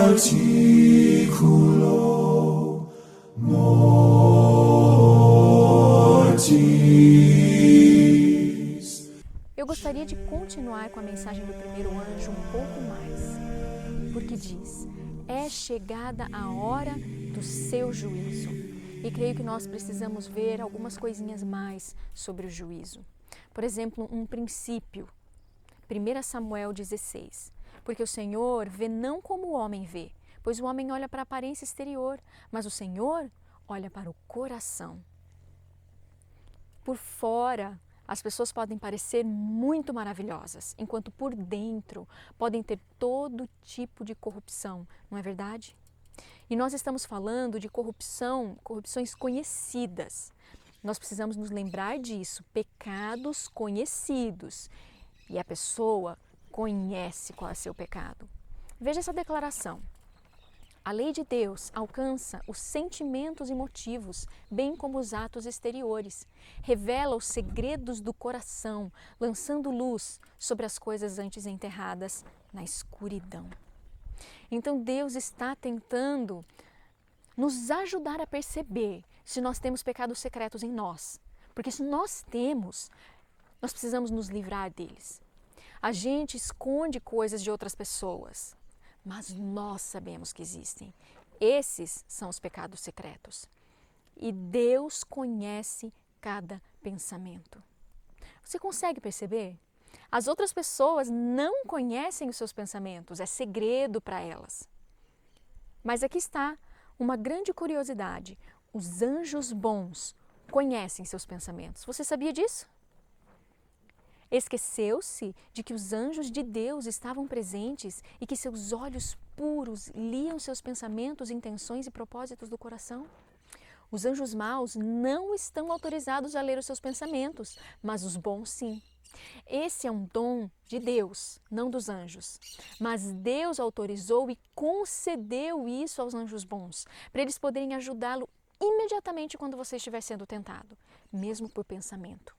articulo mortis. Eu gostaria de continuar com a mensagem do primeiro anjo um pouco mais, porque diz: é chegada a hora do seu juízo. E creio que nós precisamos ver algumas coisinhas mais sobre o juízo. Por exemplo, um princípio, 1 Samuel 16. Porque o Senhor vê não como o homem vê, pois o homem olha para a aparência exterior, mas o Senhor olha para o coração. Por fora, as pessoas podem parecer muito maravilhosas, enquanto por dentro podem ter todo tipo de corrupção, não é verdade? E nós estamos falando de corrupções conhecidas. Nós precisamos nos lembrar disso, pecados conhecidos. E a pessoa conhece qual é seu pecado. Veja essa declaração. A lei de Deus alcança os sentimentos e motivos, bem como os atos exteriores. Revela os segredos do coração, lançando luz sobre as coisas antes enterradas na escuridão. Então Deus está tentando nos ajudar a perceber se nós temos pecados secretos em nós. Porque se nós temos, nós precisamos nos livrar deles. A gente esconde coisas de outras pessoas, mas nós sabemos que existem. Esses são os pecados secretos. E Deus conhece cada pensamento. Você consegue perceber? As outras pessoas não conhecem os seus pensamentos, é segredo para elas. Mas aqui está uma grande curiosidade. Os anjos bons conhecem seus pensamentos. Você sabia disso? Esqueceu-se de que os anjos de Deus estavam presentes e que seus olhos puros liam seus pensamentos, intenções e propósitos do coração? Os anjos maus não estão autorizados a ler os seus pensamentos, mas os bons sim. Esse é um dom de Deus, não dos anjos. Mas Deus autorizou e concedeu isso aos anjos bons, para eles poderem ajudá-lo imediatamente quando você estiver sendo tentado, mesmo por pensamento.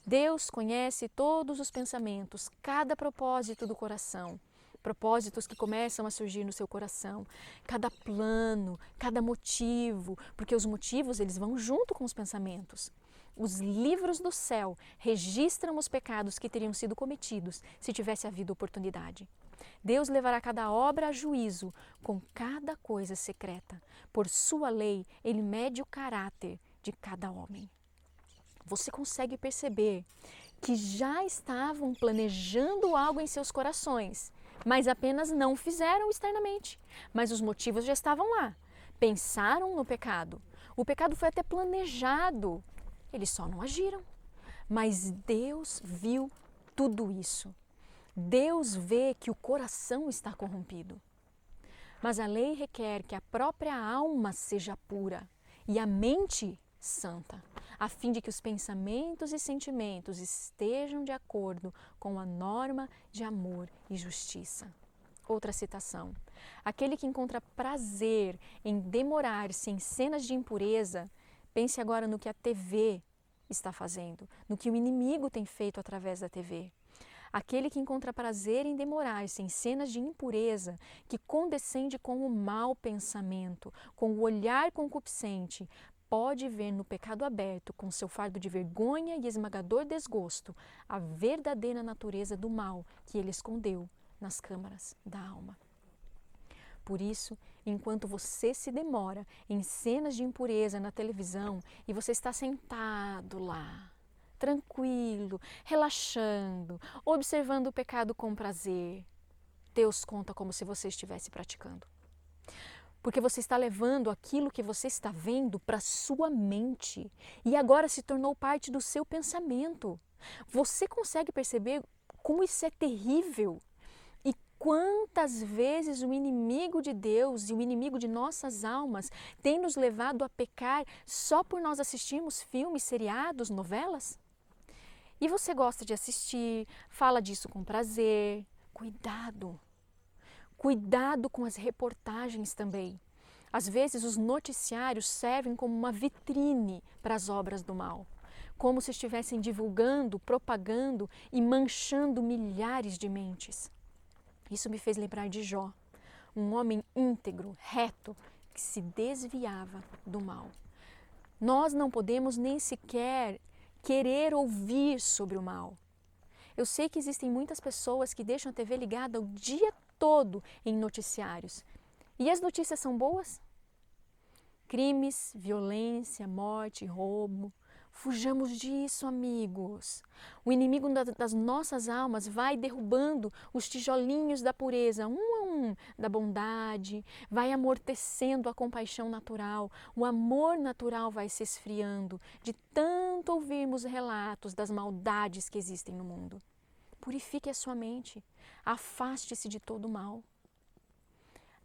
Deus conhece todos os pensamentos, cada propósito do coração, propósitos que começam a surgir no seu coração, cada plano, cada motivo, porque os motivos eles vão junto com os pensamentos. Os livros do céu registram os pecados que teriam sido cometidos se tivesse havido oportunidade. Deus levará cada obra a juízo com cada coisa secreta. Por sua lei, Ele mede o caráter de cada homem. Você consegue perceber que já estavam planejando algo em seus corações, mas apenas não fizeram externamente. Mas os motivos já estavam lá. Pensaram no pecado. O pecado foi até planejado. Eles só não agiram. Mas Deus viu tudo isso. Deus vê que o coração está corrompido. Mas a lei requer que a própria alma seja pura e a mente santa, a fim de que os pensamentos e sentimentos estejam de acordo com a norma de amor e justiça. Outra citação. Aquele que encontra prazer em demorar-se em cenas de impureza, pense agora no que a TV está fazendo, no que o inimigo tem feito através da TV. Aquele que encontra prazer em demorar-se em cenas de impureza, que condescende com o mau pensamento, com o olhar concupiscente, pode ver no pecado aberto, com seu fardo de vergonha e esmagador desgosto, a verdadeira natureza do mal que ele escondeu nas câmaras da alma. Por isso, enquanto você se demora em cenas de impureza na televisão e você está sentado lá, tranquilo, relaxando, observando o pecado com prazer, Deus conta como se você estivesse praticando. Porque você está levando aquilo que você está vendo para sua mente e agora se tornou parte do seu pensamento. Você consegue perceber como isso é terrível? E quantas vezes o inimigo de Deus e o inimigo de nossas almas tem nos levado a pecar só por nós assistirmos filmes, seriados, novelas? E você gosta de assistir, fala disso com prazer. Cuidado! Cuidado com as reportagens também. Às vezes os noticiários servem como uma vitrine para as obras do mal, como se estivessem divulgando, propagando e manchando milhares de mentes. Isso me fez lembrar de Jó, um homem íntegro, reto, que se desviava do mal. Nós não podemos nem sequer querer ouvir sobre o mal. Eu sei que existem muitas pessoas que deixam a TV ligada o dia todo em noticiários. E as notícias são boas? Crimes, violência, morte, roubo. Fujamos disso, amigos. O inimigo das nossas almas vai derrubando os tijolinhos da pureza, um a um, da bondade, vai amortecendo a compaixão natural. O amor natural vai se esfriando de tanto ouvirmos relatos das maldades que existem no mundo. Purifique a sua mente, afaste-se de todo o mal.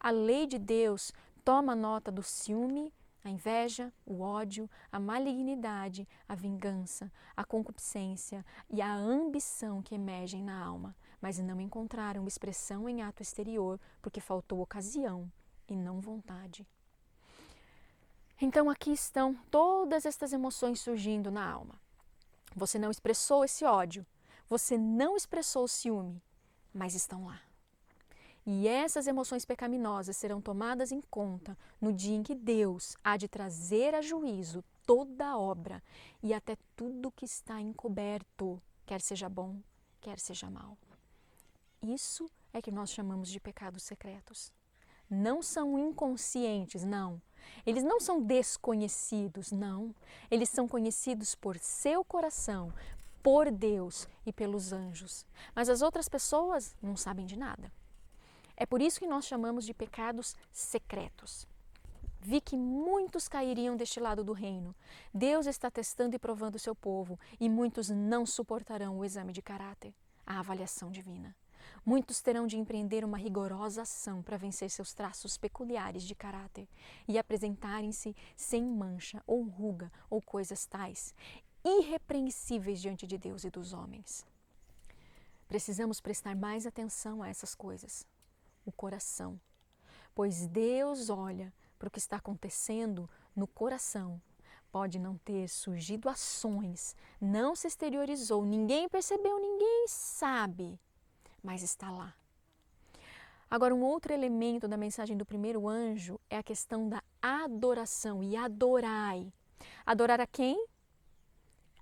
A lei de Deus toma nota do ciúme, a inveja, o ódio, a malignidade, a vingança, a concupiscência e a ambição que emergem na alma, mas não encontraram expressão em ato exterior porque faltou ocasião e não vontade. Então aqui estão todas estas emoções surgindo na alma. Você não expressou esse ódio, você não expressou o ciúme, mas estão lá. E essas emoções pecaminosas serão tomadas em conta no dia em que Deus há de trazer a juízo toda a obra e até tudo que está encoberto, quer seja bom, quer seja mal. Isso é que nós chamamos de pecados secretos. Não são inconscientes, não. Eles não são desconhecidos, não. Eles são conhecidos por seu coração, por Deus e pelos anjos. Mas as outras pessoas não sabem de nada. É por isso que nós chamamos de pecados secretos. Vi que muitos cairiam deste lado do reino. Deus está testando e provando o seu povo, e muitos não suportarão o exame de caráter, a avaliação divina. Muitos terão de empreender uma rigorosa ação para vencer seus traços peculiares de caráter e apresentarem-se sem mancha ou ruga ou coisas tais, irrepreensíveis diante de Deus e dos homens. Precisamos prestar mais atenção a essas coisas. O coração, pois Deus olha para o que está acontecendo no coração. Pode não ter surgido ações, não se exteriorizou, ninguém percebeu, ninguém sabe, mas está lá. Agora, um outro elemento da mensagem do primeiro anjo é a questão da adoração, e adorai. Adorar a quem?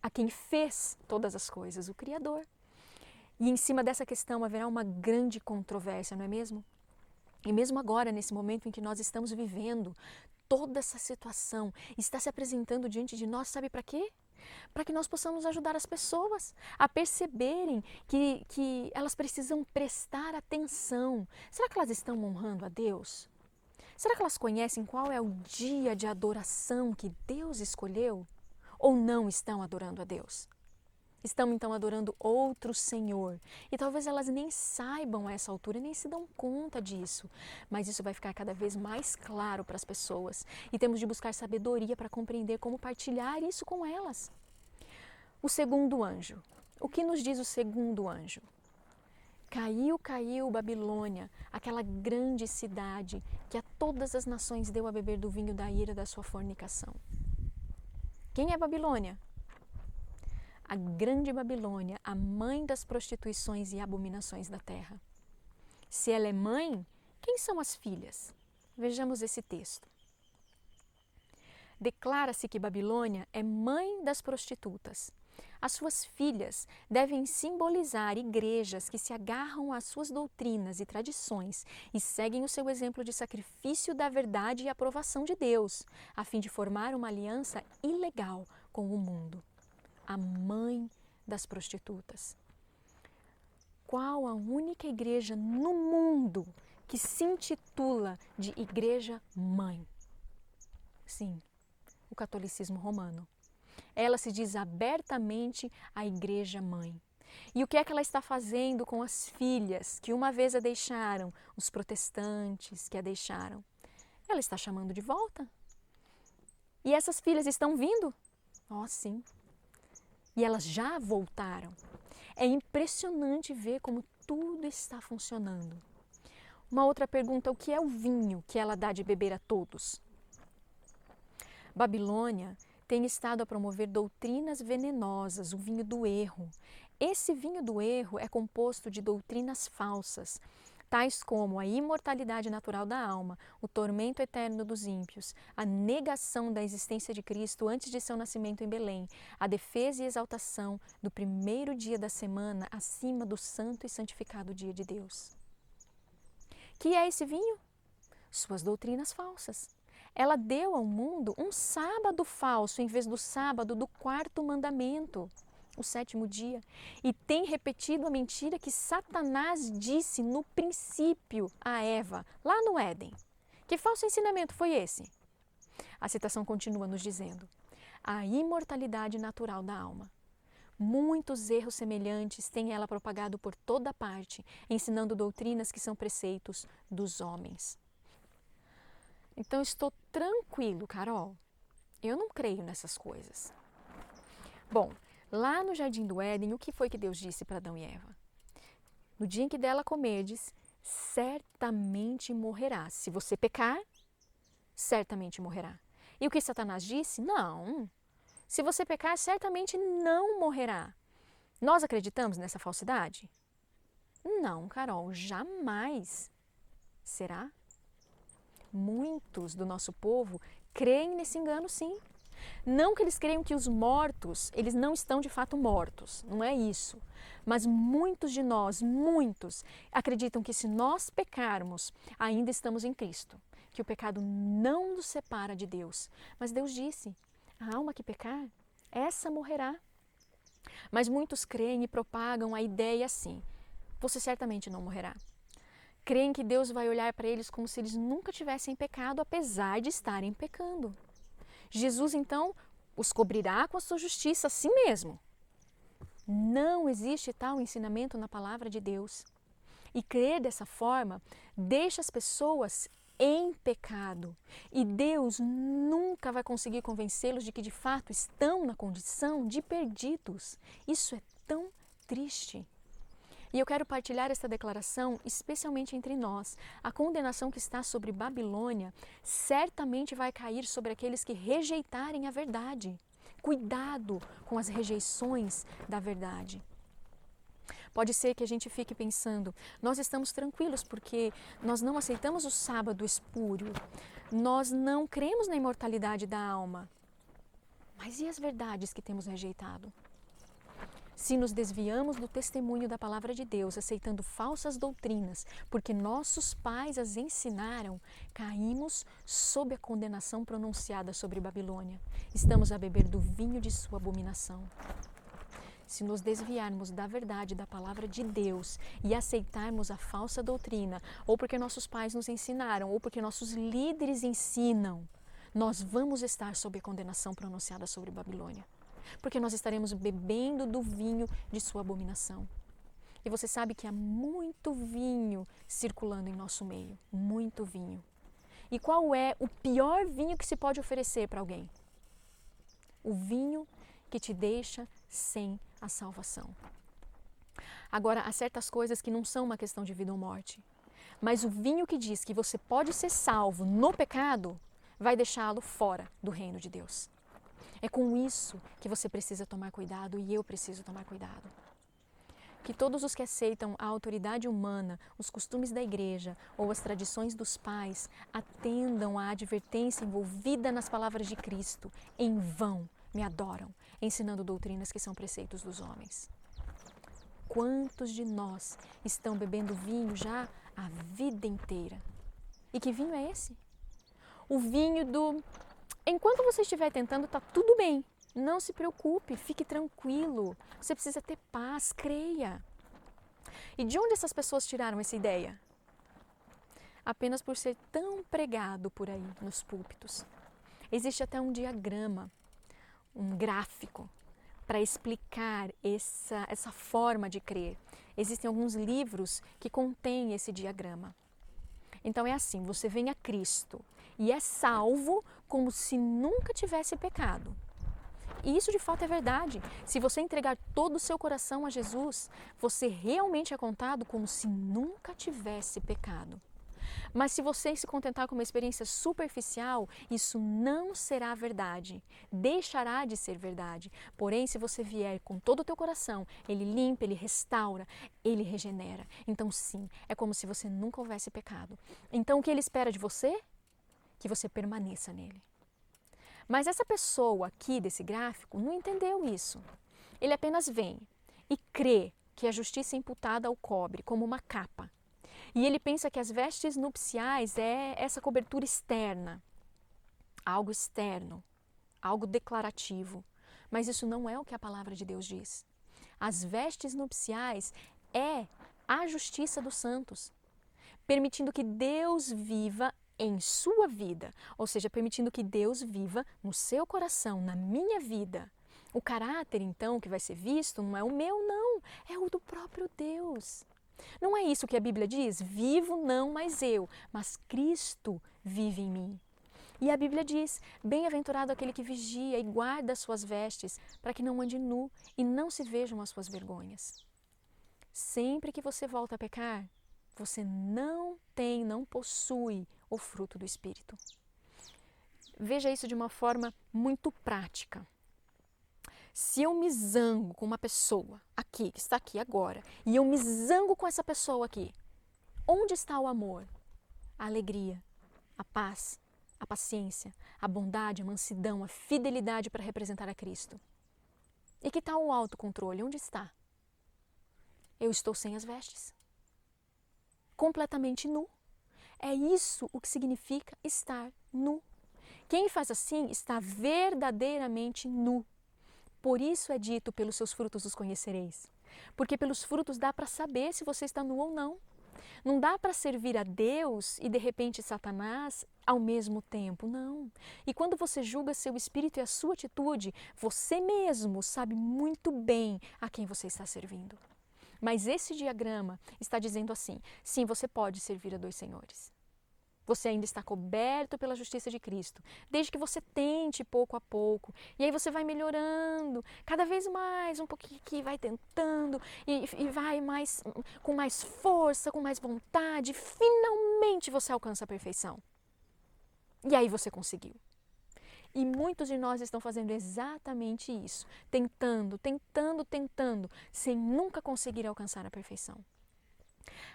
A quem fez todas as coisas, o Criador. E em cima dessa questão haverá uma grande controvérsia, não é mesmo? E mesmo agora, nesse momento em que nós estamos vivendo, toda essa situação está se apresentando diante de nós, sabe para quê? Para que nós possamos ajudar as pessoas a perceberem que elas precisam prestar atenção. Será que elas estão honrando a Deus? Será que elas conhecem qual é o dia de adoração que Deus escolheu? Ou não estão adorando a Deus? Estão então adorando outro Senhor. E talvez elas nem saibam a essa altura, nem se dão conta disso. Mas isso vai ficar cada vez mais claro para as pessoas. E temos de buscar sabedoria para compreender como partilhar isso com elas. O segundo anjo. O que nos diz o segundo anjo? Caiu Babilônia, aquela grande cidade que a todas as nações deu a beber do vinho da ira da sua fornicação. Quem é Babilônia? A grande Babilônia, a mãe das prostituições e abominações da terra. Se ela é mãe, quem são as filhas? Vejamos esse texto. Declara-se que Babilônia é mãe das prostitutas. As suas filhas devem simbolizar igrejas que se agarram às suas doutrinas e tradições e seguem o seu exemplo de sacrifício da verdade e aprovação de Deus, a fim de formar uma aliança ilegal com o mundo. A mãe das prostitutas. Qual a única igreja no mundo que se intitula de igreja mãe? Sim, o catolicismo romano. Ela se diz abertamente a igreja mãe. E o que é que ela está fazendo com as filhas que uma vez a deixaram, os protestantes que a deixaram? Ela está chamando de volta. E essas filhas estão vindo? Oh, sim. E elas já voltaram. É impressionante ver como tudo está funcionando. Uma outra pergunta, o que é o vinho que ela dá de beber a todos? Babilônia tem estado a promover doutrinas venenosas, o vinho do erro. Esse vinho do erro é composto de doutrinas falsas, tais como a imortalidade natural da alma, o tormento eterno dos ímpios, a negação da existência de Cristo antes de seu nascimento em Belém, a defesa e exaltação do primeiro dia da semana acima do santo e santificado dia de Deus. Que é esse vinho? Suas doutrinas falsas. Ela deu ao mundo um sábado falso em vez do sábado do quarto mandamento, o sétimo dia, e tem repetido a mentira que Satanás disse no princípio a Eva, lá no Éden. Que falso ensinamento foi esse? A citação continua nos dizendo: a imortalidade natural da alma. Muitos erros semelhantes tem ela propagado por toda parte, ensinando doutrinas que são preceitos dos homens. Então, estou tranquilo, Carol. Eu não creio nessas coisas. Bom, lá no Jardim do Éden, o que foi que Deus disse para Adão e Eva? No dia em que dela comerdes, certamente morrerás. Se você pecar, certamente morrerá. E o que Satanás disse? Não. Se você pecar, certamente não morrerá. Nós acreditamos nessa falsidade? Não, Carol, jamais. Será? Muitos do nosso povo creem nesse engano, sim. Não que eles creiam que os mortos, eles não estão de fato mortos, não é isso. Mas muitos de nós, muitos, acreditam que se nós pecarmos, ainda estamos em Cristo. Que o pecado não nos separa de Deus. Mas Deus disse, a alma que pecar, essa morrerá. Mas muitos creem e propagam a ideia assim, você certamente não morrerá. Creem que Deus vai olhar para eles como se eles nunca tivessem pecado, apesar de estarem pecando. Jesus, então, os cobrirá com a sua justiça a si mesmo. Não existe tal ensinamento na palavra de Deus. E crer dessa forma deixa as pessoas em pecado. E Deus nunca vai conseguir convencê-los de que de fato estão na condição de perdidos. Isso é tão triste. E eu quero partilhar esta declaração, especialmente entre nós. A condenação que está sobre Babilônia certamente vai cair sobre aqueles que rejeitarem a verdade. Cuidado com as rejeições da verdade. Pode ser que a gente fique pensando, nós estamos tranquilos porque nós não aceitamos o sábado espúrio, nós não cremos na imortalidade da alma. Mas e as verdades que temos rejeitado? Se nos desviamos do testemunho da palavra de Deus, aceitando falsas doutrinas, porque nossos pais as ensinaram, caímos sob a condenação pronunciada sobre Babilônia. Estamos a beber do vinho de sua abominação. Se nos desviarmos da verdade da palavra de Deus e aceitarmos a falsa doutrina, ou porque nossos pais nos ensinaram, ou porque nossos líderes ensinam, nós vamos estar sob a condenação pronunciada sobre Babilônia. Porque nós estaremos bebendo do vinho de sua abominação. E você sabe que há muito vinho circulando em nosso meio, muito vinho. E qual é o pior vinho que se pode oferecer para alguém? O vinho que te deixa sem a salvação. Agora, há certas coisas que não são uma questão de vida ou morte. Mas o vinho que diz que você pode ser salvo no pecado, vai deixá-lo fora do reino de Deus. É com isso que você precisa tomar cuidado e eu preciso tomar cuidado. Que todos os que aceitam a autoridade humana, os costumes da igreja ou as tradições dos pais atendam à advertência envolvida nas palavras de Cristo. Em vão me adoram, ensinando doutrinas que são preceitos dos homens. Quantos de nós estão bebendo vinho já a vida inteira? E que vinho é esse? O vinho do... Enquanto você estiver tentando, está tudo bem. Não se preocupe, fique tranquilo. Você precisa ter paz, creia. E de onde essas pessoas tiraram essa ideia? Apenas por ser tão pregado por aí nos púlpitos. Existe até um diagrama, um gráfico, para explicar essa forma de crer. Existem alguns livros que contêm esse diagrama. Então é assim, você vem a Cristo e é salvo como se nunca tivesse pecado. E isso de fato é verdade. Se você entregar todo o seu coração a Jesus, você realmente é contado como se nunca tivesse pecado. Mas se você se contentar com uma experiência superficial, isso não será verdade, deixará de ser verdade. Porém, se você vier com todo o teu coração, ele limpa, ele restaura, ele regenera. Então sim, é como se você nunca houvesse pecado. Então o que ele espera de você? Que você permaneça nele. Mas essa pessoa aqui desse gráfico não entendeu isso. Ele apenas vem e crê que a justiça imputada ao cobre como uma capa. E ele pensa que as vestes nupciais é essa cobertura externa, algo externo, algo declarativo. Mas isso não é o que a palavra de Deus diz. As vestes nupciais é a justiça dos santos, permitindo que Deus viva em sua vida, ou seja, permitindo que Deus viva no seu coração, na minha vida. O caráter, então, que vai ser visto não é o meu, não, é o do próprio Deus. Não é isso que a Bíblia diz? Vivo não mais eu, mas Cristo vive em mim. E a Bíblia diz, bem-aventurado aquele que vigia e guarda as suas vestes, para que não ande nu e não se vejam as suas vergonhas. Sempre que você volta a pecar, você não possui o fruto do Espírito. Veja isso de uma forma muito prática. Se eu me zango com uma pessoa aqui, que está aqui agora, e eu me zango com essa pessoa aqui, onde está o amor, a alegria, a paz, a paciência, a bondade, a mansidão, a fidelidade para representar a Cristo? E que tal o autocontrole? Onde está? Eu estou sem as vestes, completamente nu. É isso o que significa estar nu. Quem faz assim está verdadeiramente nu. Por isso é dito, pelos seus frutos os conhecereis. Porque pelos frutos dá para saber se você está nu ou não. Não dá para servir a Deus e de repente Satanás ao mesmo tempo, não. E quando você julga seu espírito e a sua atitude, você mesmo sabe muito bem a quem você está servindo. Mas esse diagrama está dizendo assim, sim, você pode servir a dois senhores. Você ainda está coberto pela justiça de Cristo, desde que você tente pouco a pouco. E aí você vai melhorando, cada vez mais, um pouquinho aqui, vai tentando e vai mais, com mais força, com mais vontade. Finalmente você alcança a perfeição. E aí você conseguiu. E muitos de nós estão fazendo exatamente isso, tentando, sem nunca conseguir alcançar a perfeição.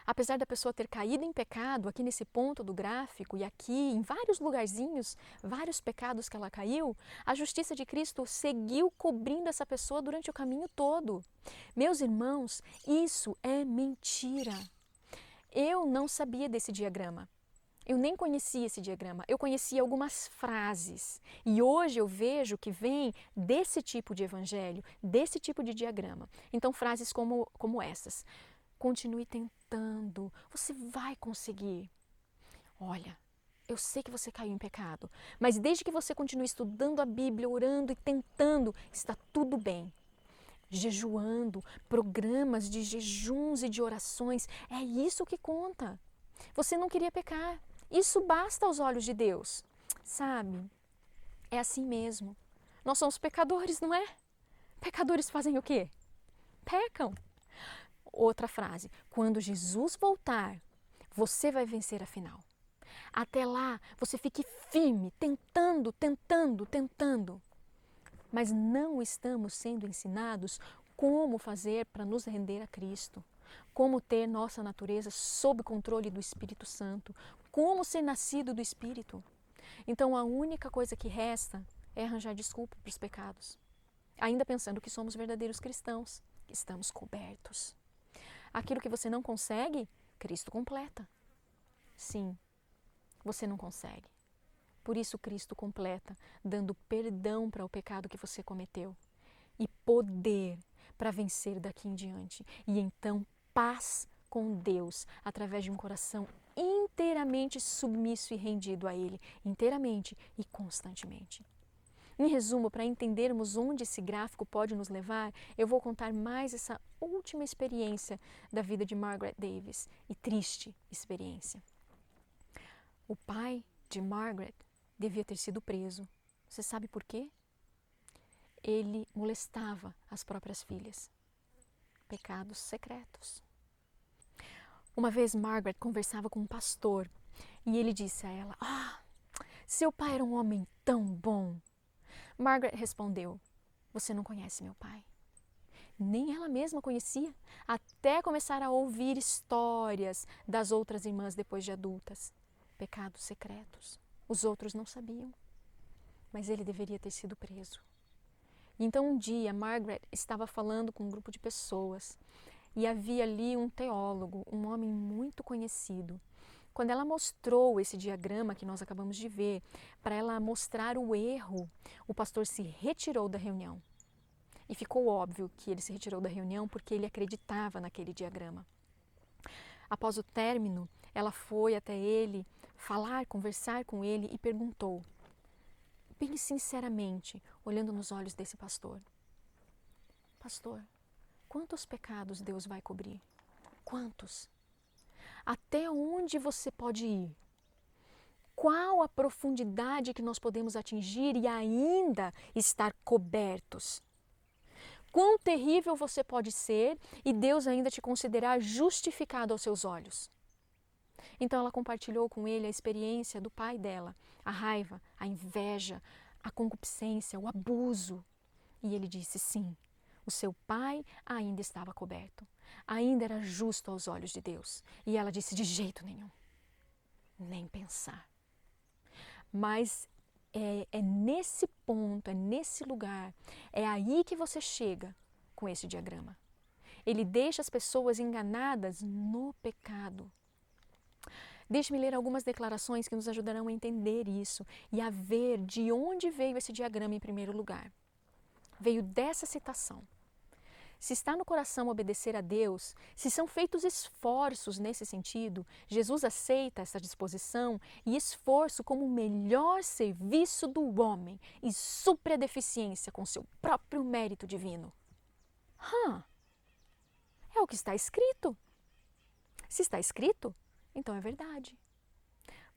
Apesar da pessoa ter caído em pecado, aqui nesse ponto do gráfico e aqui em vários lugarzinhos, vários pecados que ela caiu, a justiça de Cristo seguiu cobrindo essa pessoa durante o caminho todo. Meus irmãos, isso é mentira. Eu não sabia desse diagrama. Eu nem conhecia esse diagrama, eu conhecia algumas frases. E hoje eu vejo que vem desse tipo de evangelho, desse tipo de diagrama. Então, frases como essas. Continue tentando, você vai conseguir. Olha, eu sei que você caiu em pecado, mas desde que você continue estudando a Bíblia, orando e tentando, está tudo bem. Jejuando, programas de jejuns e de orações, é isso que conta. Você não queria pecar, isso basta aos olhos de Deus. Sabe, é assim mesmo. Nós somos pecadores, não é? Pecadores fazem o quê? Pecam. Outra frase, quando Jesus voltar, você vai vencer a final. Até lá, você fique firme, tentando. Mas não estamos sendo ensinados como fazer para nos render a Cristo, como ter nossa natureza sob controle do Espírito Santo, como ser nascido do Espírito. Então a única coisa que resta é arranjar desculpa para os pecados, ainda pensando que somos verdadeiros cristãos, que estamos cobertos. Aquilo que você não consegue, Cristo completa. Sim, você não consegue. Por isso Cristo completa, dando perdão para o pecado que você cometeu e poder para vencer daqui em diante. E então paz com Deus, através de um coração inteiramente submisso e rendido a Ele, inteiramente e constantemente. Em resumo, para entendermos onde esse gráfico pode nos levar, eu vou contar mais essa última experiência da vida de Margaret Davis, e triste experiência. O pai de Margaret devia ter sido preso. Você sabe por quê? Ele molestava as próprias filhas. Pecados secretos. Uma vez Margaret conversava com um pastor E ele disse a ela: seu pai era um homem tão bom. Margaret respondeu: você não conhece meu pai. Nem ela mesma conhecia, até começar a ouvir histórias das outras irmãs depois de adultas. Pecados secretos. Os outros não sabiam, mas ele deveria ter sido preso. E então um dia Margaret estava falando com um grupo de pessoas e havia ali um teólogo, um homem muito conhecido. Quando ela mostrou esse diagrama que nós acabamos de ver, para ela mostrar o erro, o pastor se retirou da reunião. E ficou óbvio que ele se retirou da reunião porque ele acreditava naquele diagrama. Após o término, ela foi até ele conversar com ele e perguntou, bem sinceramente, olhando nos olhos desse pastor: pastor, quantos pecados Deus vai cobrir? Quantos? Até onde você pode ir? Qual a profundidade que nós podemos atingir e ainda estar cobertos? Quão terrível você pode ser e Deus ainda te considerar justificado aos seus olhos? Então ela compartilhou com ele a experiência do pai dela, a raiva, a inveja, a concupiscência, o abuso. E ele disse: sim, o seu pai ainda estava coberto, ainda era justo aos olhos de Deus. E ela disse: de jeito nenhum, nem pensar. Mas é nesse ponto, é nesse lugar, é aí que você chega com esse diagrama. Ele deixa as pessoas enganadas no pecado. Deixe-me ler algumas declarações que nos ajudarão a entender isso e a ver de onde veio esse diagrama em primeiro lugar. Veio dessa citação. Se está no coração obedecer a Deus, se são feitos esforços nesse sentido, Jesus aceita essa disposição e esforço como o melhor serviço do homem e supre a deficiência com seu próprio mérito divino. É o que está escrito. Se está escrito, então é verdade.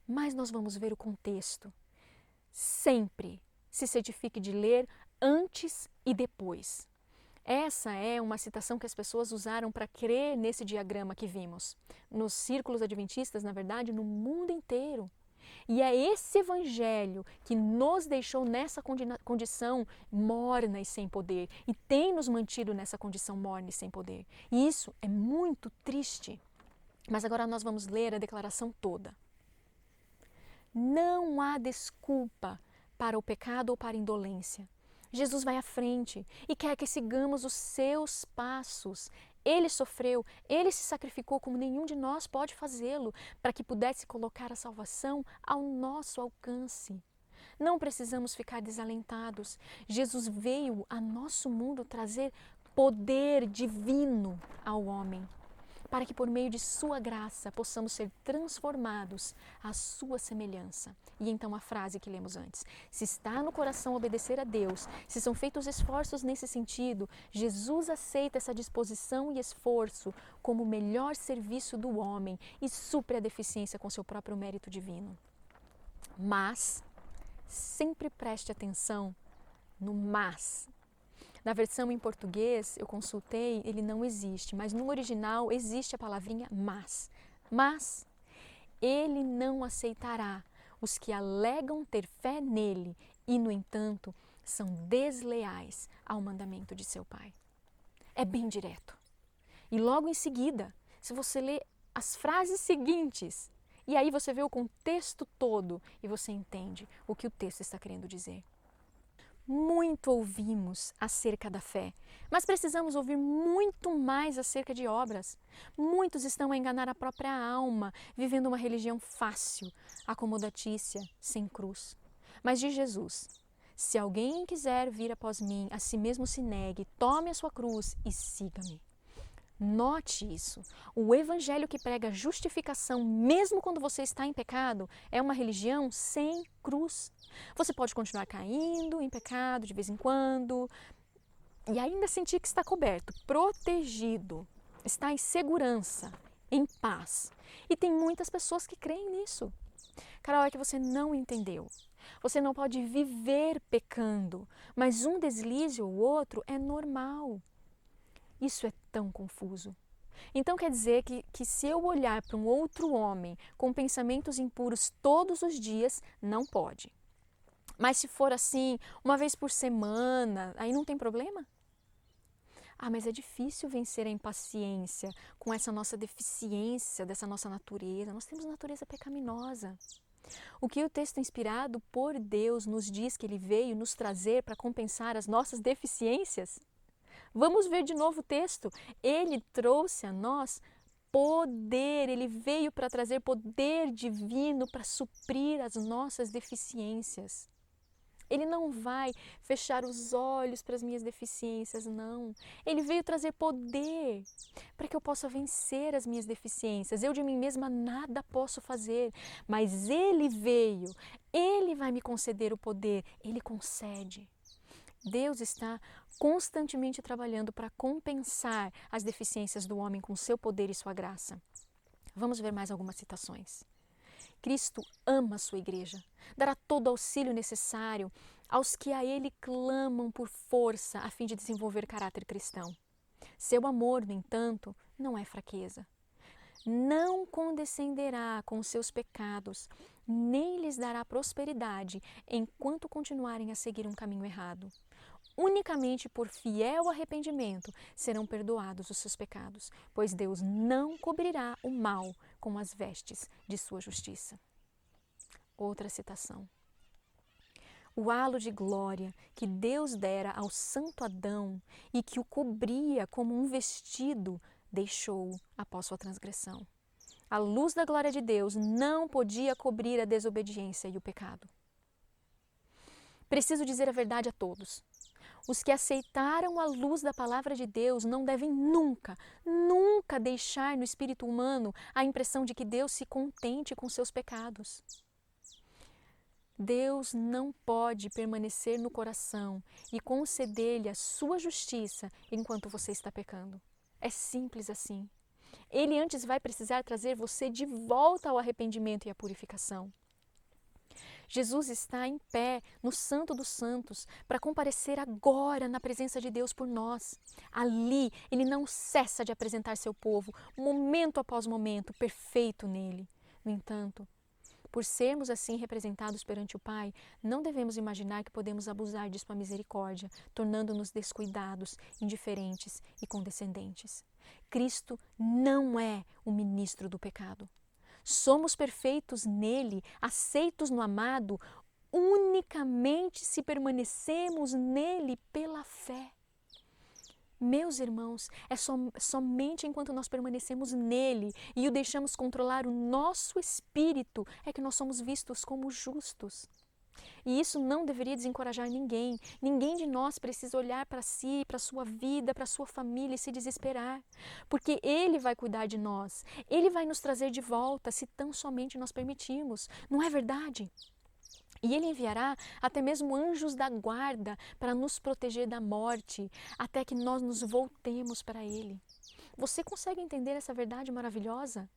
Mas nós vamos ver o contexto. Sempre se certifique de ler antes e depois. Essa é uma citação que as pessoas usaram para crer nesse diagrama que vimos. Nos círculos adventistas, na verdade, no mundo inteiro. E é esse evangelho que nos deixou nessa condição morna e sem poder. E tem nos mantido nessa condição morna e sem poder. E isso é muito triste. Mas agora nós vamos ler a declaração toda. Não há desculpa para o pecado ou para a indolência. Jesus vai à frente e quer que sigamos os seus passos. Ele sofreu, ele se sacrificou como nenhum de nós pode fazê-lo, para que pudesse colocar a salvação ao nosso alcance. Não precisamos ficar desalentados. Jesus veio a nosso mundo trazer poder divino ao homem, para que por meio de sua graça possamos ser transformados à sua semelhança. E então a frase que lemos antes: se está no coração obedecer a Deus, se são feitos esforços nesse sentido, Jesus aceita essa disposição e esforço como o melhor serviço do homem e supre a deficiência com seu próprio mérito divino. Mas, sempre preste atenção no mas. Na versão em português, eu consultei, ele não existe, mas no original existe a palavrinha mas. Mas ele não aceitará os que alegam ter fé nele e, no entanto, são desleais ao mandamento de seu pai. É bem direto. E logo em seguida, se você ler as frases seguintes, e aí você vê o contexto todo e você entende o que o texto está querendo dizer. Muito ouvimos acerca da fé, mas precisamos ouvir muito mais acerca de obras. Muitos estão a enganar a própria alma, vivendo uma religião fácil, acomodatícia, sem cruz. Mas diz Jesus: se alguém quiser vir após mim, a si mesmo se negue, tome a sua cruz e siga-me. Note isso, o evangelho que prega justificação mesmo quando você está em pecado é uma religião sem cruz. Você pode continuar caindo em pecado de vez em quando e ainda sentir que está coberto, protegido, está em segurança, em paz. E tem muitas pessoas que creem nisso. Carol, é que você não entendeu. Você não pode viver pecando, mas um deslize ou outro é normal. Isso é tão confuso. Então quer dizer que se eu olhar para um outro homem com pensamentos impuros todos os dias, não pode. Mas se for assim, uma vez por semana, aí não tem problema? Ah, mas é difícil vencer a impaciência com essa nossa deficiência, dessa nossa natureza. Nós temos natureza pecaminosa. O que o texto inspirado por Deus nos diz que ele veio nos trazer para compensar as nossas deficiências? Vamos ver de novo o texto. Ele trouxe a nós poder, ele veio para trazer poder divino para suprir as nossas deficiências. Ele não vai fechar os olhos para as minhas deficiências, não. Ele veio trazer poder para que eu possa vencer as minhas deficiências. Eu de mim mesma nada posso fazer, mas Ele veio, Ele vai me conceder o poder, Ele concede. Deus está constantemente trabalhando para compensar as deficiências do homem com seu poder e sua graça. Vamos ver mais algumas citações. Cristo ama a sua igreja, dará todo o auxílio necessário aos que a Ele clamam por força a fim de desenvolver caráter cristão. Seu amor, no entanto, não é fraqueza. Não condescenderá com os seus pecados, nem lhes dará prosperidade enquanto continuarem a seguir um caminho errado. Unicamente por fiel arrependimento serão perdoados os seus pecados, pois Deus não cobrirá o mal com as vestes de sua justiça. Outra citação. O halo de glória que Deus dera ao santo Adão e que o cobria como um vestido, deixou-o após sua transgressão. A luz da glória de Deus não podia cobrir a desobediência e o pecado. Preciso dizer a verdade a todos. Os que aceitaram a luz da palavra de Deus não devem nunca, nunca deixar no espírito humano a impressão de que Deus se contente com seus pecados. Deus não pode permanecer no coração e conceder-lhe a sua justiça enquanto você está pecando. É simples assim. Ele antes vai precisar trazer você de volta ao arrependimento e à purificação. Jesus está em pé no Santo dos Santos para comparecer agora na presença de Deus por nós. Ali, Ele não cessa de apresentar seu povo, momento após momento, perfeito nele. No entanto, por sermos assim representados perante o Pai, não devemos imaginar que podemos abusar de sua misericórdia, tornando-nos descuidados, indiferentes e condescendentes. Cristo não é o ministro do pecado. Somos perfeitos nele, aceitos no amado, unicamente se permanecemos nele pela fé. Meus irmãos, é somente enquanto nós permanecemos nele e o deixamos controlar o nosso espírito é que nós somos vistos como justos. E isso não deveria desencorajar ninguém. Ninguém de nós precisa olhar para si, para a sua vida, para a sua família e se desesperar. Porque Ele vai cuidar de nós. Ele vai nos trazer de volta se tão somente nós permitirmos. Não é verdade? E Ele enviará até mesmo anjos da guarda para nos proteger da morte, até que nós nos voltemos para Ele. Você consegue entender essa verdade maravilhosa?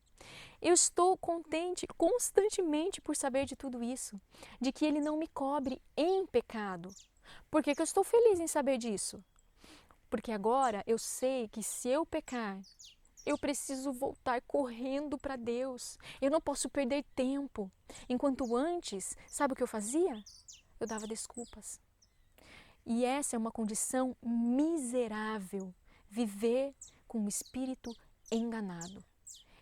Eu estou contente constantemente por saber de tudo isso, de que Ele não me cobre em pecado. Por que eu estou feliz em saber disso? Porque agora eu sei que se eu pecar, eu preciso voltar correndo para Deus. Eu não posso perder tempo. Enquanto antes, sabe o que eu fazia? Eu dava desculpas. E essa é uma condição miserável, viver com o espírito enganado.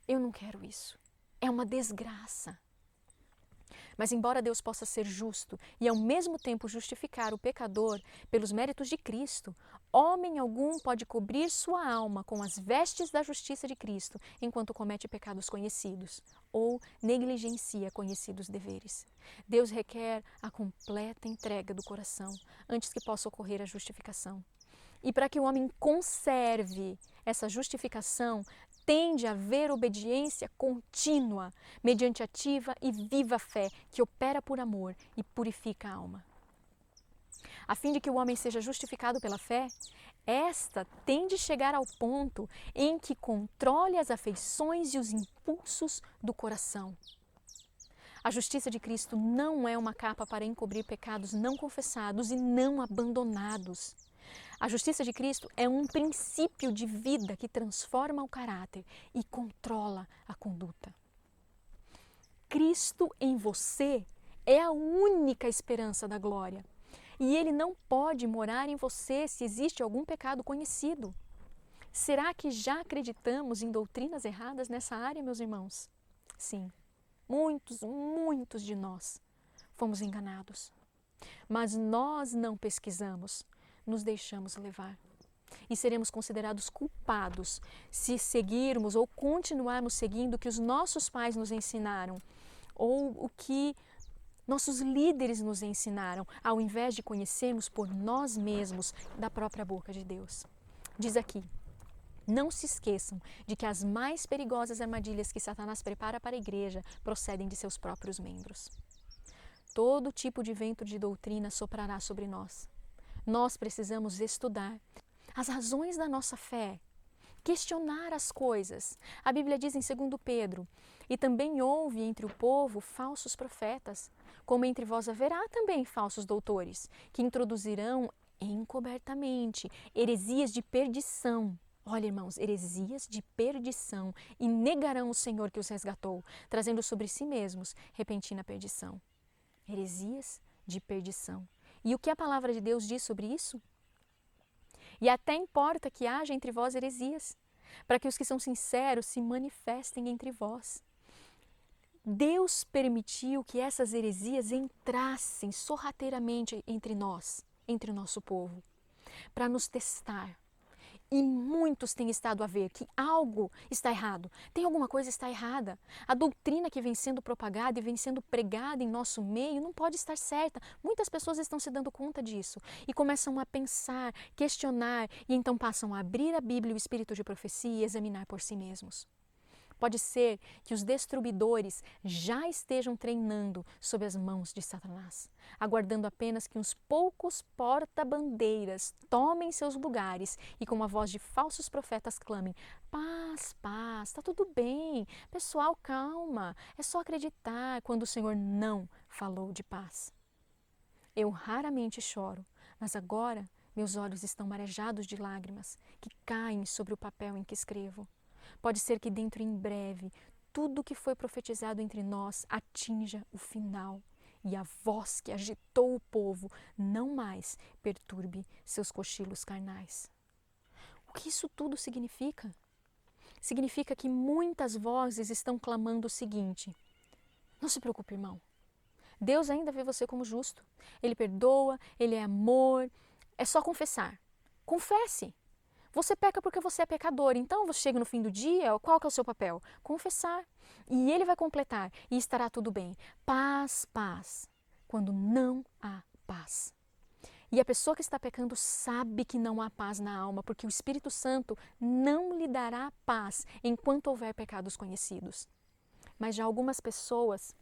Eu não quero isso. É uma desgraça. Mas embora Deus possa ser justo e ao mesmo tempo justificar o pecador pelos méritos de Cristo, homem algum pode cobrir sua alma com as vestes da justiça de Cristo enquanto comete pecados conhecidos ou negligencia conhecidos deveres. Deus requer a completa entrega do coração antes que possa ocorrer a justificação. E para que o homem conserve essa justificação, tende a haver obediência contínua, mediante ativa e viva fé, que opera por amor e purifica a alma. A fim de que o homem seja justificado pela fé, esta tem de chegar ao ponto em que controle as afeições e os impulsos do coração. A justiça de Cristo não é uma capa para encobrir pecados não confessados e não abandonados. A justiça de Cristo é um princípio de vida que transforma o caráter e controla a conduta. Cristo em você é a única esperança da glória. E Ele não pode morar em você se existe algum pecado conhecido. Será que já acreditamos em doutrinas erradas nessa área, meus irmãos? Sim, muitos de nós fomos enganados. Mas nós não pesquisamos, nos deixamos levar. E seremos considerados culpados se seguirmos ou continuarmos seguindo o que os nossos pais nos ensinaram ou o que nossos líderes nos ensinaram, ao invés de conhecermos por nós mesmos da própria boca de Deus. Diz aqui: não se esqueçam de que as mais perigosas armadilhas que Satanás prepara para a igreja procedem de seus próprios membros. Todo tipo de vento de doutrina soprará sobre nós. Nós precisamos estudar as razões da nossa fé, questionar as coisas. A Bíblia diz em 2 Pedro: e também houve entre o povo falsos profetas, como entre vós haverá também falsos doutores, que introduzirão encobertamente heresias de perdição. Olha, irmãos, heresias de perdição, e negarão o Senhor que os resgatou, trazendo sobre si mesmos repentina perdição. Heresias de perdição. E o que a palavra de Deus diz sobre isso? E até importa que haja entre vós heresias, para que os que são sinceros se manifestem entre vós. Deus permitiu que essas heresias entrassem sorrateiramente entre nós, entre o nosso povo, para nos testar. E muitos têm estado a ver que algo está errado, tem alguma coisa que está errada. A doutrina que vem sendo propagada e vem sendo pregada em nosso meio não pode estar certa. Muitas pessoas estão se dando conta disso e começam a pensar, questionar e então passam a abrir a Bíblia e o espírito de profecia e examinar por si mesmos. Pode ser que os destruidores já estejam treinando sob as mãos de Satanás, aguardando apenas que uns poucos porta-bandeiras tomem seus lugares e com a voz de falsos profetas clamem: paz, paz, está tudo bem, pessoal, calma, é só acreditar, quando o Senhor não falou de paz. Eu raramente choro, mas agora meus olhos estão marejados de lágrimas que caem sobre o papel em que escrevo. Pode ser que dentro em breve tudo que foi profetizado entre nós atinja o final e a voz que agitou o povo não mais perturbe seus cochilos carnais. O que isso tudo significa? Significa que muitas vozes estão clamando o seguinte: não se preocupe, irmão. Deus ainda vê você como justo. Ele perdoa, Ele é amor. É só confessar. Confesse. Você peca porque você é pecador, então você chega no fim do dia, qual que é o seu papel? Confessar. E Ele vai completar e estará tudo bem. Paz, paz, quando não há paz. E a pessoa que está pecando sabe que não há paz na alma, porque o Espírito Santo não lhe dará paz enquanto houver pecados conhecidos. Mas já algumas pessoas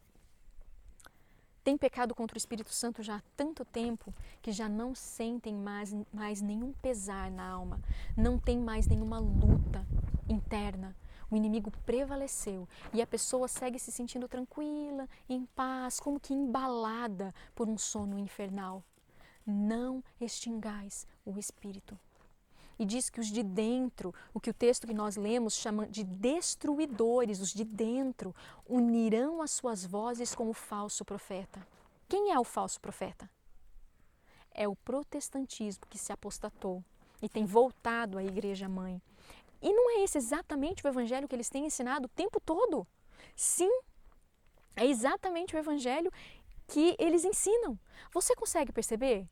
têm pecado contra o Espírito Santo já há tanto tempo que já não sentem mais nenhum pesar na alma, não tem mais nenhuma luta interna. O inimigo prevaleceu e a pessoa segue se sentindo tranquila, em paz, como que embalada por um sono infernal. Não extingais o Espírito. E diz que os de dentro, o que o texto que nós lemos chama de destruidores, os de dentro, unirão as suas vozes com o falso profeta. Quem é o falso profeta? É o protestantismo que se apostatou e tem voltado à igreja mãe. E não é esse exatamente o evangelho que eles têm ensinado o tempo todo? Sim, é exatamente o evangelho que eles ensinam. Você consegue perceber?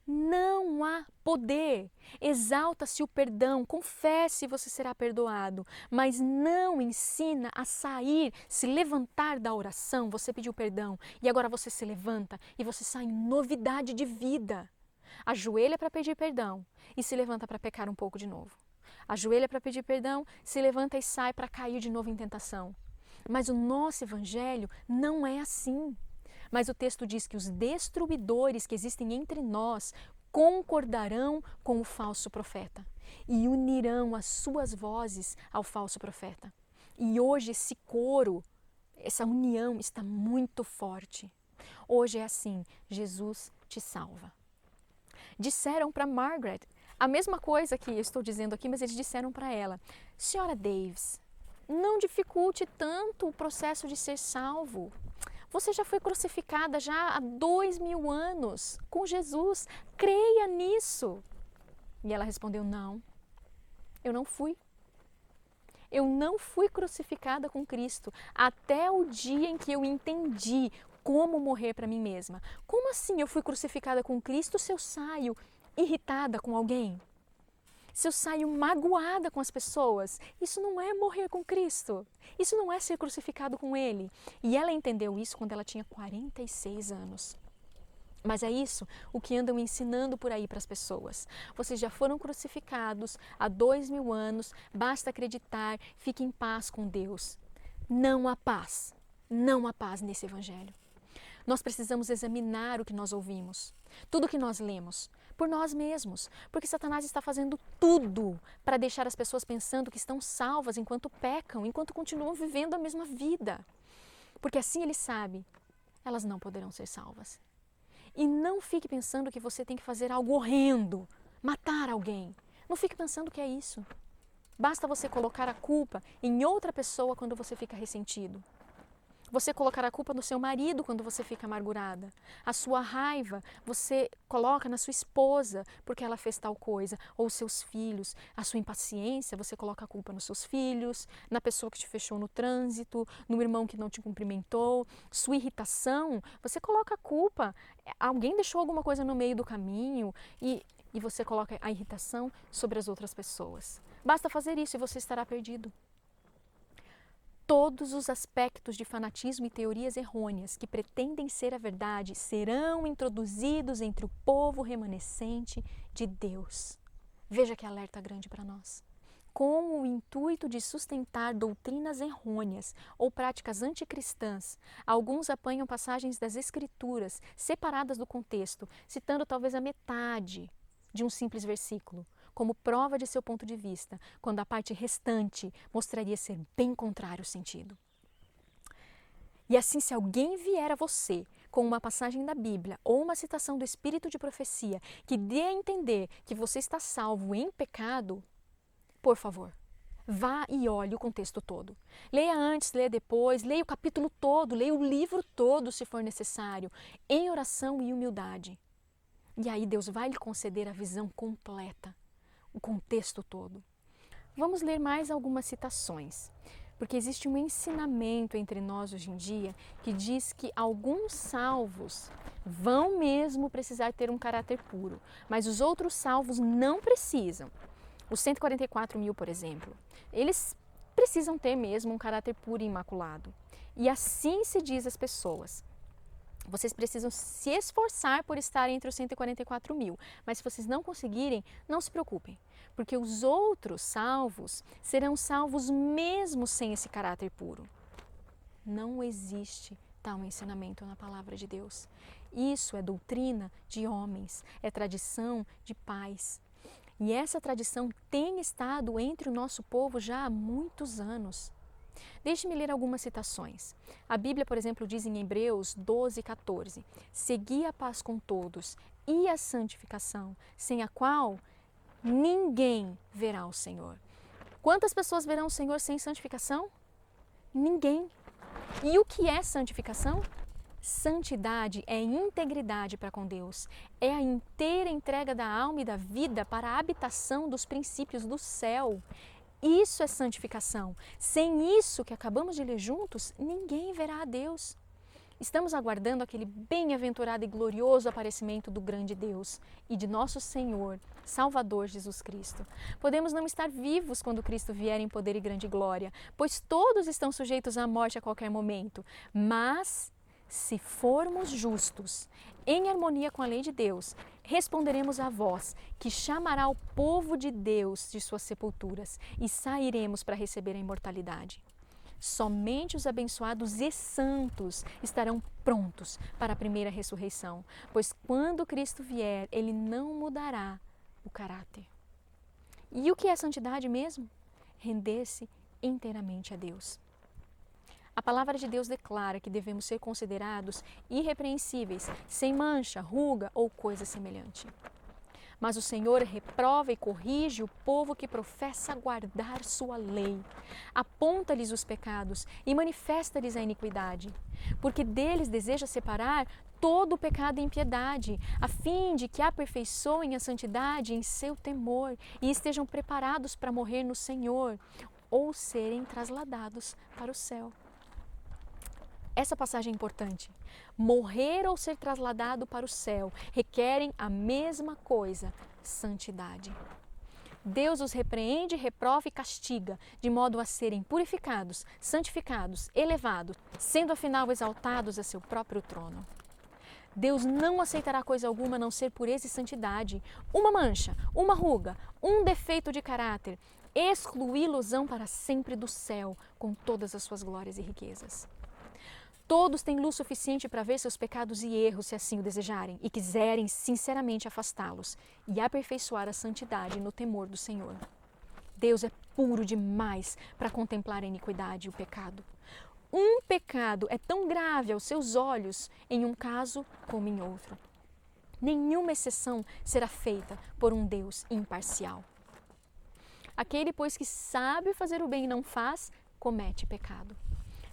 Não há poder. Exalta-se o perdão, confesse e você será perdoado, mas não ensina a sair, se levantar da oração. Você pediu perdão e agora você se levanta e você sai em novidade de vida. Ajoelha para pedir perdão e se levanta para pecar um pouco de novo. Ajoelha para pedir perdão, se levanta e sai para cair de novo em tentação. Mas o nosso evangelho não é assim. Mas o texto diz que os destruidores que existem entre nós concordarão com o falso profeta e unirão as suas vozes ao falso profeta. E hoje esse coro, essa união está muito forte. Hoje é assim: Jesus te salva. Disseram para Margaret, A mesma coisa que eu estou dizendo aqui, mas eles disseram para ela: Senhora Davis, não dificulte tanto o processo de ser salvo. Você já foi crucificada já há 2000 anos com Jesus. Creia nisso. E ela respondeu: não, eu não fui. Eu não fui crucificada com Cristo até o dia em que eu entendi como morrer para mim mesma. Como assim eu fui crucificada com Cristo se eu saio irritada com alguém? Se eu saio magoada com as pessoas? Isso não é morrer com Cristo. Isso não é ser crucificado com Ele. E ela entendeu isso quando ela tinha 46 anos. Mas é isso o que andam ensinando por aí para as pessoas. Vocês já foram crucificados há 2000 anos, basta acreditar, fique em paz com Deus. Não há paz, não há paz nesse evangelho. Nós precisamos examinar o que nós ouvimos, tudo o que nós lemos, por nós mesmos, porque Satanás está fazendo tudo para deixar as pessoas pensando que estão salvas enquanto pecam, enquanto continuam vivendo a mesma vida. Porque assim ele sabe, elas não poderão ser salvas. E não fique pensando que você tem que fazer algo horrendo, matar alguém. Não fique pensando que é isso. Basta você colocar a culpa em outra pessoa quando você fica ressentido. Você colocar a culpa no seu marido quando você fica amargurada. A sua raiva você coloca na sua esposa porque ela fez tal coisa, ou seus filhos. A sua impaciência você coloca a culpa nos seus filhos, na pessoa que te fechou no trânsito, no irmão que não te cumprimentou. Sua irritação, você coloca a culpa. Alguém deixou alguma coisa no meio do caminho e você coloca a irritação sobre as outras pessoas. Basta fazer isso e você estará perdido. Todos os aspectos de fanatismo e teorias errôneas que pretendem ser a verdade serão introduzidos entre o povo remanescente de Deus. Veja que alerta grande para nós. Com o intuito de sustentar doutrinas errôneas ou práticas anticristãs, alguns apanham passagens das Escrituras separadas do contexto, citando talvez a metade de um simples versículo, como prova de seu ponto de vista, quando a parte restante mostraria ser bem contrário o sentido. E assim, se alguém vier a você com uma passagem da Bíblia ou uma citação do Espírito de profecia que dê a entender que você está salvo em pecado, por favor, vá e olhe o contexto todo. Leia antes, leia depois, leia o capítulo todo, leia o livro todo se for necessário, em oração e humildade. E aí Deus vai lhe conceder a visão completa, o contexto todo. Vamos ler mais algumas citações, porque existe um ensinamento entre nós hoje em dia que diz que alguns salvos vão mesmo precisar ter um caráter puro, mas os outros salvos não precisam. Os 144 mil, por exemplo, eles precisam ter mesmo um caráter puro e imaculado. E assim se diz às pessoas. Vocês precisam se esforçar por estar entre os 144 mil, mas se vocês não conseguirem, não se preocupem, porque os outros salvos serão salvos mesmo sem esse caráter puro. Não existe tal ensinamento na palavra de Deus. Isso é doutrina de homens, é tradição de pais. E essa tradição tem estado entre o nosso povo já há muitos anos. Deixe-me ler algumas citações. A Bíblia, por exemplo, diz em Hebreus 12:14: segui a paz com todos e a santificação, sem a qual ninguém verá o Senhor. Quantas pessoas verão o Senhor sem santificação? Ninguém. E o que é santificação? Santidade é integridade para com Deus, é a inteira entrega da alma e da vida para a habitação dos princípios do céu. Isso é santificação. Sem isso que acabamos de ler juntos, ninguém verá a Deus. Estamos aguardando aquele bem-aventurado e glorioso aparecimento do grande Deus e de nosso Senhor, Salvador Jesus Cristo. Podemos não estar vivos quando Cristo vier em poder e grande glória, pois todos estão sujeitos à morte a qualquer momento. Mas, se formos justos, em harmonia com a lei de Deus, responderemos à voz que chamará o povo de Deus de suas sepulturas e sairemos para receber a imortalidade. Somente os abençoados e santos estarão prontos para a primeira ressurreição, pois quando Cristo vier, Ele não mudará o caráter. E o que é santidade mesmo? Render-se inteiramente a Deus. A palavra de Deus declara que devemos ser considerados irrepreensíveis, sem mancha, ruga ou coisa semelhante. Mas o Senhor reprova e corrige o povo que professa guardar sua lei. Aponta-lhes os pecados e manifesta-lhes a iniquidade, porque deles deseja separar todo o pecado e impiedade, a fim de que aperfeiçoem a santidade em seu temor e estejam preparados para morrer no Senhor ou serem trasladados para o céu. Essa passagem é importante. Morrer ou ser trasladado para o céu requerem a mesma coisa, santidade. Deus os repreende, reprova e castiga, de modo a serem purificados, santificados, elevados, sendo afinal exaltados a seu próprio trono. Deus não aceitará coisa alguma a não ser pureza e santidade. Uma mancha, uma ruga, um defeito de caráter, excluí-los-ão para sempre do céu, com todas as suas glórias e riquezas. Todos têm luz suficiente para ver seus pecados e erros, se assim o desejarem, e quiserem sinceramente afastá-los e aperfeiçoar a santidade no temor do Senhor. Deus é puro demais para contemplar a iniquidade e o pecado. Um pecado é tão grave aos seus olhos em um caso como em outro. Nenhuma exceção será feita por um Deus imparcial. Aquele, pois, que sabe fazer o bem e não faz, comete pecado.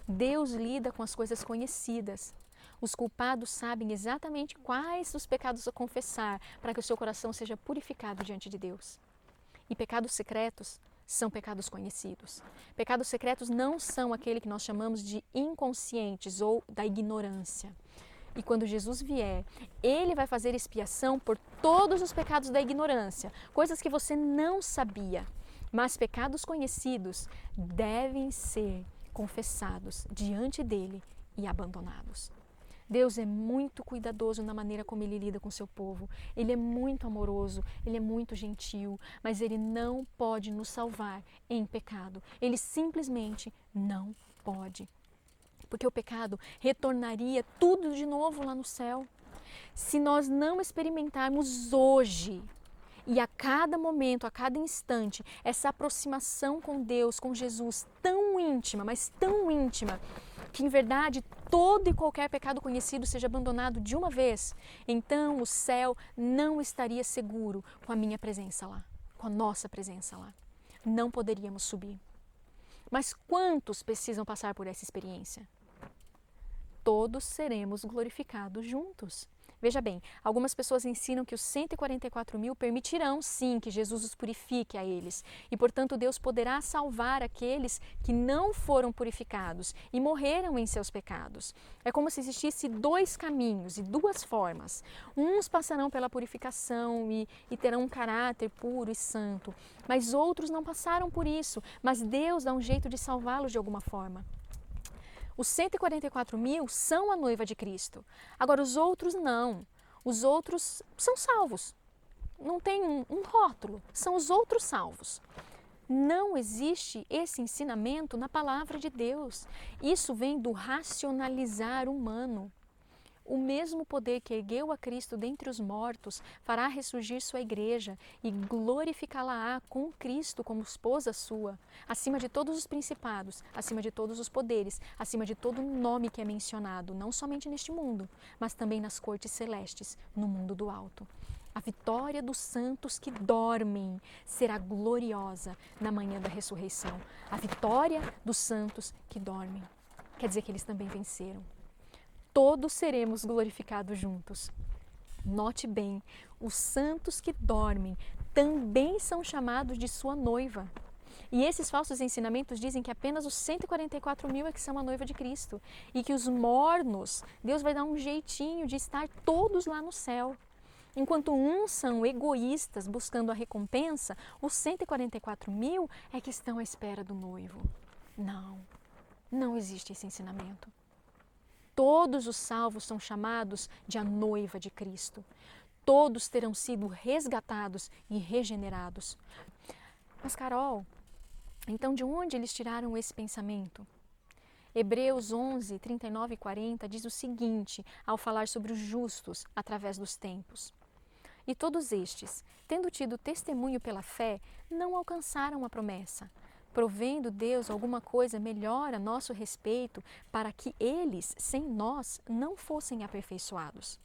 Deus lida com as coisas conhecidas. Os culpados sabem exatamente quais os pecados a confessar para que o seu coração seja purificado diante de Deus. E pecados secretos são pecados conhecidos. Pecados secretos não são aquele que nós chamamos de inconscientes ou da ignorância. E quando Jesus vier, Ele vai fazer expiação por todos os pecados da ignorância, coisas que você não sabia. Mas pecados conhecidos devem ser confessados diante dele e abandonados. Deus é muito cuidadoso na maneira como Ele lida com seu povo. Ele é muito amoroso, Ele é muito gentil, mas Ele não pode nos salvar em pecado. Ele simplesmente não pode. Porque o pecado retornaria tudo de novo lá no céu. Se nós não experimentarmos hoje e a cada momento, a cada instante, essa aproximação com Deus, com Jesus, tão íntima, mas tão íntima, que em verdade todo e qualquer pecado conhecido seja abandonado de uma vez, então o céu não estaria seguro com a minha presença lá, com a nossa presença lá. Não poderíamos subir. Mas quantos precisam passar por essa experiência? Todos seremos glorificados juntos. Veja bem, algumas pessoas ensinam que os 144.000 permitirão sim que Jesus os purifique a eles e, portanto, Deus poderá salvar aqueles que não foram purificados e morreram em seus pecados. É como se existisse dois caminhos e duas formas. Uns passarão pela purificação e terão um caráter puro e santo, mas outros não passaram por isso, mas Deus dá um jeito de salvá-los de alguma forma. Os 144.000 são a noiva de Cristo. Agora, os outros não. Os outros são salvos. Não tem um rótulo. São os outros salvos. Não existe esse ensinamento na palavra de Deus. Isso vem do racionalizar humano. O mesmo poder que ergueu a Cristo dentre os mortos fará ressurgir sua igreja e glorificá-la-á com Cristo como esposa sua, acima de todos os principados, acima de todos os poderes, acima de todo nome que é mencionado, não somente neste mundo, mas também nas cortes celestes, no mundo do alto. A vitória dos santos que dormem será gloriosa na manhã da ressurreição. A vitória dos santos que dormem. Quer dizer que eles também venceram. Todos seremos glorificados juntos. Note bem, os santos que dormem também são chamados de sua noiva. E esses falsos ensinamentos dizem que apenas os 144.000 é que são a noiva de Cristo. E que os mornos, Deus vai dar um jeitinho de estar todos lá no céu. Enquanto uns são egoístas buscando a recompensa, os 144.000 é que estão à espera do noivo. Não existe esse ensinamento. Todos os salvos são chamados de a noiva de Cristo. Todos terão sido resgatados e regenerados. Mas, Carol, então de onde eles tiraram esse pensamento? Hebreus 11, 39 e 40 diz o seguinte, ao falar sobre os justos através dos tempos. E todos estes, tendo tido testemunho pela fé, não alcançaram a promessa, provendo Deus alguma coisa melhor a nosso respeito, para que eles, sem nós, não fossem aperfeiçoados.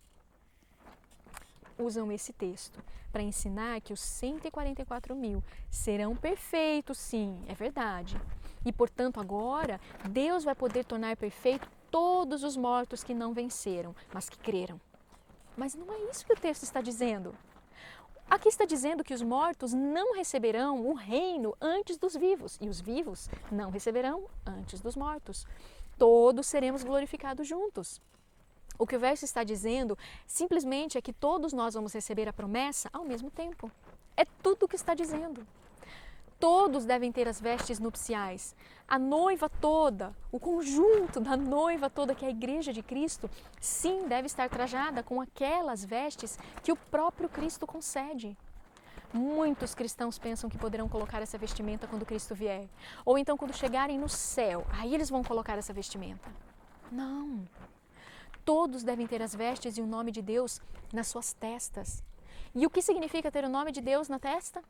usam esse texto para ensinar que os 144 mil serão perfeitos, sim, é verdade. E, portanto, agora Deus vai poder tornar perfeito todos os mortos que não venceram, mas que creram. Mas não é isso que o texto está dizendo. Aqui está dizendo que os mortos não receberão o reino antes dos vivos, e os vivos não receberão antes dos mortos. Todos seremos glorificados juntos. O que o verso está dizendo simplesmente é que todos nós vamos receber a promessa ao mesmo tempo. É tudo o que está dizendo. Todos devem ter as vestes nupciais. A noiva toda, o conjunto da noiva toda, que é a igreja de Cristo, sim, deve estar trajada com aquelas vestes que o próprio Cristo concede. Muitos cristãos pensam que poderão colocar essa vestimenta quando Cristo vier. Ou então quando chegarem no céu, aí eles vão colocar essa vestimenta. Não. Todos devem ter as vestes e o nome de Deus nas suas testas. E o que significa ter o nome de Deus na testa?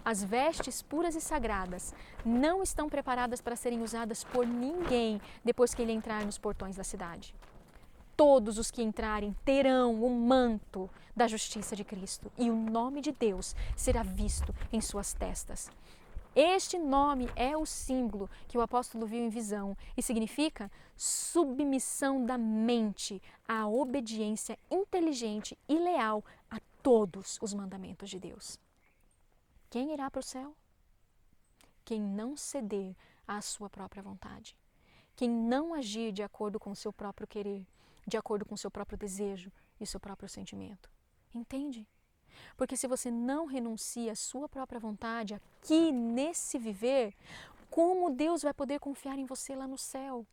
As vestes puras e sagradas não estão preparadas para serem usadas por ninguém depois que ele entrar nos portões da cidade. Todos os que entrarem terão o manto da justiça de Cristo e o nome de Deus será visto em suas testas. Este nome é o símbolo que o apóstolo viu em visão e significa submissão da mente à obediência inteligente e leal a todos os mandamentos de Deus. Quem irá para o céu? Quem não ceder à sua própria vontade. Quem não agir de acordo com o seu próprio querer, de acordo com o seu próprio desejo e o seu próprio sentimento. Entende? Porque se você não renuncia à sua própria vontade aqui nesse viver, como Deus vai poder confiar em você lá no céu?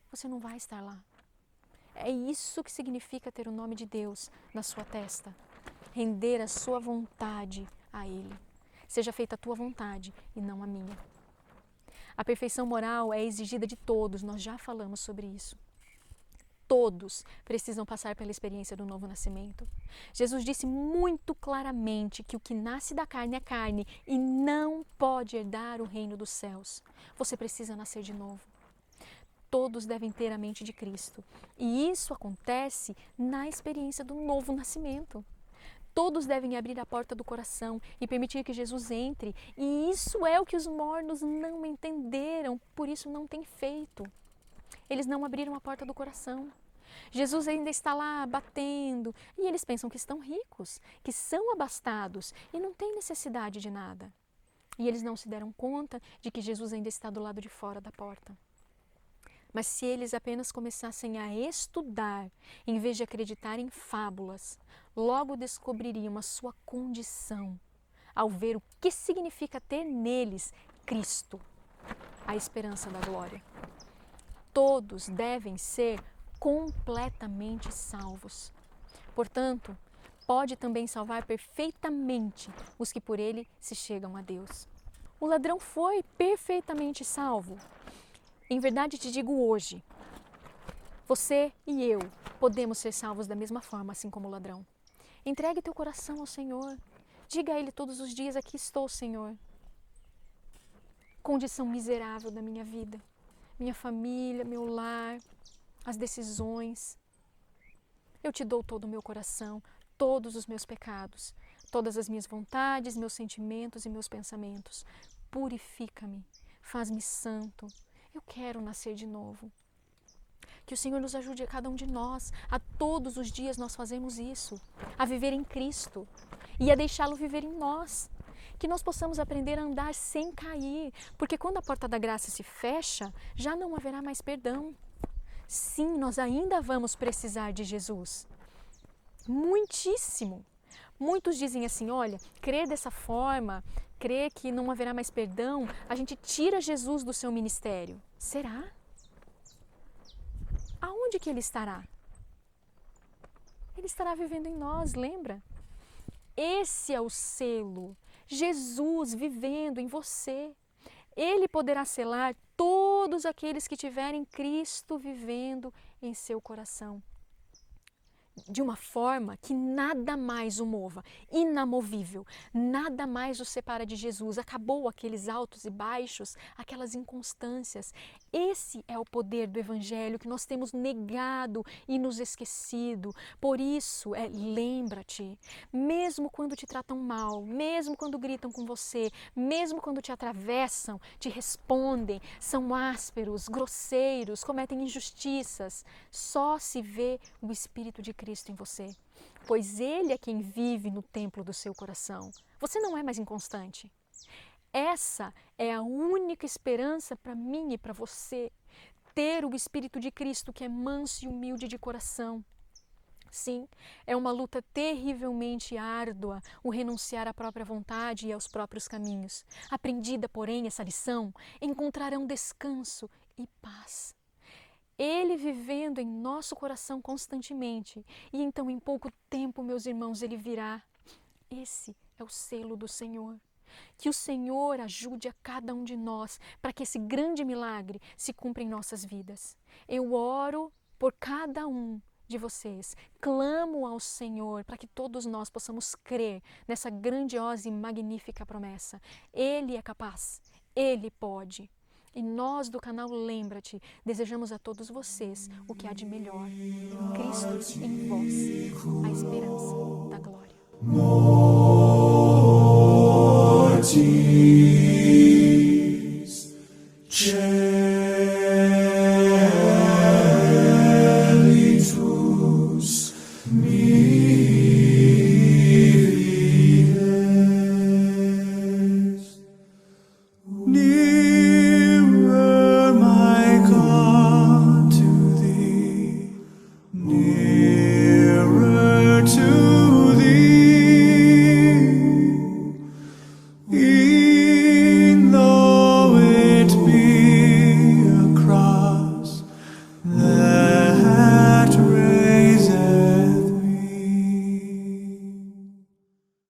Você não vai estar lá. É isso que significa ter o nome de Deus na sua testa. Render a sua vontade a Ele. Seja feita a tua vontade e não a minha. A perfeição moral é exigida de todos, nós já falamos sobre isso. Todos precisam passar pela experiência do novo nascimento. Jesus disse muito claramente que o que nasce da carne é carne e não pode herdar o reino dos céus. Você precisa nascer de novo. Todos devem ter a mente de Cristo. E isso acontece na experiência do novo nascimento. Todos devem abrir a porta do coração e permitir que Jesus entre. E isso é o que os mornos não entenderam, por isso não têm feito. Eles não abriram a porta do coração. Jesus ainda está lá batendo e eles pensam que estão ricos, que são abastados e não têm necessidade de nada. E eles não se deram conta de que Jesus ainda está do lado de fora da porta. Mas se eles apenas começassem a estudar, em vez de acreditar em fábulas, logo descobririam a sua condição, ao ver o que significa ter neles Cristo, a esperança da glória. Todos devem ser completamente salvos. Portanto, pode também salvar perfeitamente os que por ele se chegam a Deus. O ladrão foi perfeitamente salvo. Em verdade te digo hoje, você e eu podemos ser salvos da mesma forma, assim como o ladrão. Entregue teu coração ao Senhor. Diga a Ele todos os dias, aqui estou, Senhor. Condição miserável da minha vida, minha família, meu lar, as decisões. Eu te dou todo o meu coração, todos os meus pecados, todas as minhas vontades, meus sentimentos e meus pensamentos. Purifica-me, faz-me santo. Eu quero nascer de novo. Que o Senhor nos ajude a cada um de nós, a todos os dias nós fazemos isso, a viver em Cristo e a deixá-lo viver em nós. Que nós possamos aprender a andar sem cair, porque quando a porta da graça se fecha, já não haverá mais perdão. Sim, nós ainda vamos precisar de Jesus. Muitíssimo. Muitos dizem assim, olha, crer dessa forma, crer que não haverá mais perdão, a gente tira Jesus do seu ministério. Será? Aonde que ele estará? Ele estará vivendo em nós, lembra? Esse é o selo, Jesus vivendo em você. Ele poderá selar todos aqueles que tiverem Cristo vivendo em seu coração. de uma forma que nada mais o mova, inamovível, nada mais o separa de Jesus. Acabou aqueles altos e baixos, aquelas inconstâncias. Esse é o poder do Evangelho que nós temos negado e nos esquecido. Por isso, lembra-te, mesmo quando te tratam mal, mesmo quando gritam com você, mesmo quando te atravessam, te respondem, são ásperos, grosseiros, cometem injustiças, só se vê o Espírito de Cristo em você, pois Ele é quem vive no templo do seu coração. Você não é mais inconstante. Essa é a única esperança para mim e para você, ter o Espírito de Cristo que é manso e humilde de coração. Sim, é uma luta terrivelmente árdua o renunciar à própria vontade e aos próprios caminhos. Aprendida, porém, essa lição, encontrarão descanso e paz. Ele vivendo em nosso coração constantemente, e então em pouco tempo, meus irmãos, Ele virá. Esse é o selo do Senhor. Que o Senhor ajude a cada um de nós para que esse grande milagre se cumpra em nossas vidas. Eu oro por cada um de vocês, clamo ao Senhor para que todos nós possamos crer nessa grandiosa e magnífica promessa. Ele é capaz, Ele pode. E nós do canal Lembra-te, desejamos a todos vocês o que há de melhor. Cristo em vós, a esperança da glória. Mortis,